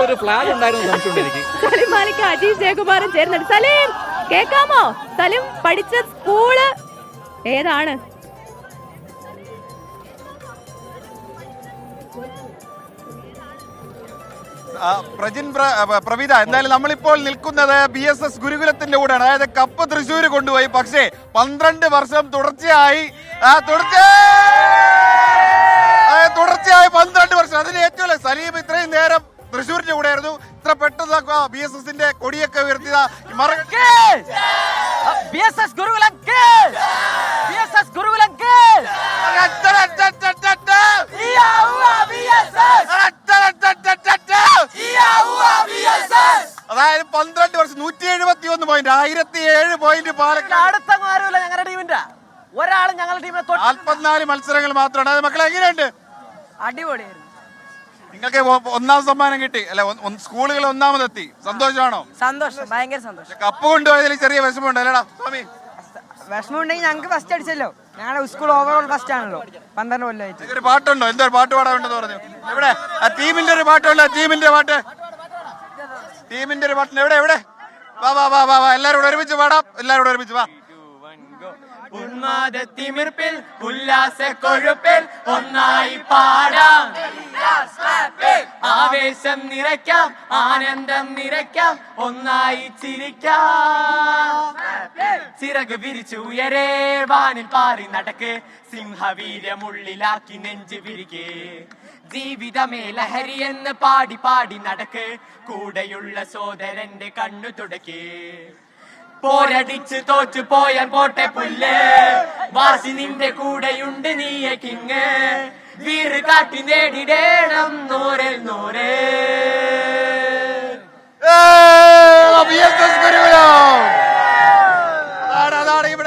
ഒരു ഫ്ലാഗ് ഉണ്ടായിരുന്നു സംശയമുണ്ട് എനിക്ക്. സലീം മാലിക് അജീഷ് ജയകുമാറും ചേർന്നുണ്ട്. സലീം കേക്കാമോ? സലീം പഠിച്ച സ്കൂള് ഏതാണ്? പ്രവീത, എന്തായാലും നമ്മളിപ്പോൾ നിൽക്കുന്നത് BSS ഗുരുകുലത്തിന്റെ കൂടെയാണ്. അതായത് കപ്പ് തൃശ്ശൂർ കൊണ്ടുപോയി. പക്ഷേ 12 വർഷം തുടർച്ചയായി 12 വർഷം. അതിന് ഏറ്റവും സലീം ഇത്രയും നേരം തൃശ്ശൂരിന്റെ കൂടെ ആയിരുന്നു. ഇത്ര പെട്ടെന്ന് BSSന്റെ കൊടിയൊക്കെ ഉയർത്തിയ അതായത് 12 വർഷം 171 പോയിന്റ് 1007 പോയിന്റ് പാലക്കാട്. ഞങ്ങളുടെ ടീമിന്റെ ഒരാൾ ഞങ്ങളുടെ ടീമിനെ 44 മത്സരങ്ങൾ മാത്രമാണ്. അത് മക്കളെ എങ്ങനെയുണ്ട്? അടിപൊളിയായിരുന്നു. നിങ്ങൾക്ക് ഒന്നാം സമ്മാനം കിട്ടി അല്ലെ? സ്കൂളുകൾ ഒന്നാമതെത്തി. സന്തോഷമാണോ? സന്തോഷം, ഭയങ്കര സന്തോഷം. കപ്പ് കൊണ്ടുപോയതിൽ ചെറിയ വിഷമമുണ്ട് അല്ലേടാ സ്വാമി? വിഷമം ഉണ്ടെങ്കിൽ ഞങ്ങൾക്ക് ഫസ്റ്റ് അടിച്ചല്ലോ. ഞങ്ങളുടെ സ്കൂൾ ഓവറോൾ ഫസ്റ്റ് ആണല്ലോ 12 കൊല്ലമായിട്ട്. ഒരു പാട്ടുണ്ടോ? എന്തോ പാട്ട് പാടാനുണ്ടെന്ന് പറഞ്ഞു. എവിടെ ആ ടീമിന്റെ ഒരു പാട്ടുണ്ടോ? ടീമിന്റെ ഒരു പാട്ടിന് എവിടെ? വാ വാ വാ വാ വാ, എല്ലാരും കൂടെ ഒരുമിച്ച് പാടാം. എല്ലാരും കൂടെ ഒരുമിച്ച് വാ. ഉന്മാദത്തിമിർപ്പിൽ ഉല്ലാസ കൊഴുപ്പിൽ ഒന്നായി പാടാം, ആവേശം നിറയ്ക്കാം, ആനന്ദം നിറയ്ക്കാം, ഒന്നായി ചിരിക്കാം. ചിറക് വിരിച്ചു ഉയരേ വാനിൽ പാറി നടക്ക്, സിംഹവീര്യമുള്ളിലാക്കി നെഞ്ചു വിരികെ. ജീവിതമേ ലഹരി എന്ന് പാടി പാടി നടക്ക്, കൂടെയുള്ള സോദരന്റെ കണ്ണു തുടക്കേ. പോരടിച്ച് തോറ്റു പോയാൻ പോട്ടെ പുല്ല്, വാശി നിന്റെ കൂടെയുണ്ട് നീയെ കിങ്. വീറ് കാട്ടി നേടിടേണം നൂറിൽ നൂറ്. അതാണ് ഇവിടെ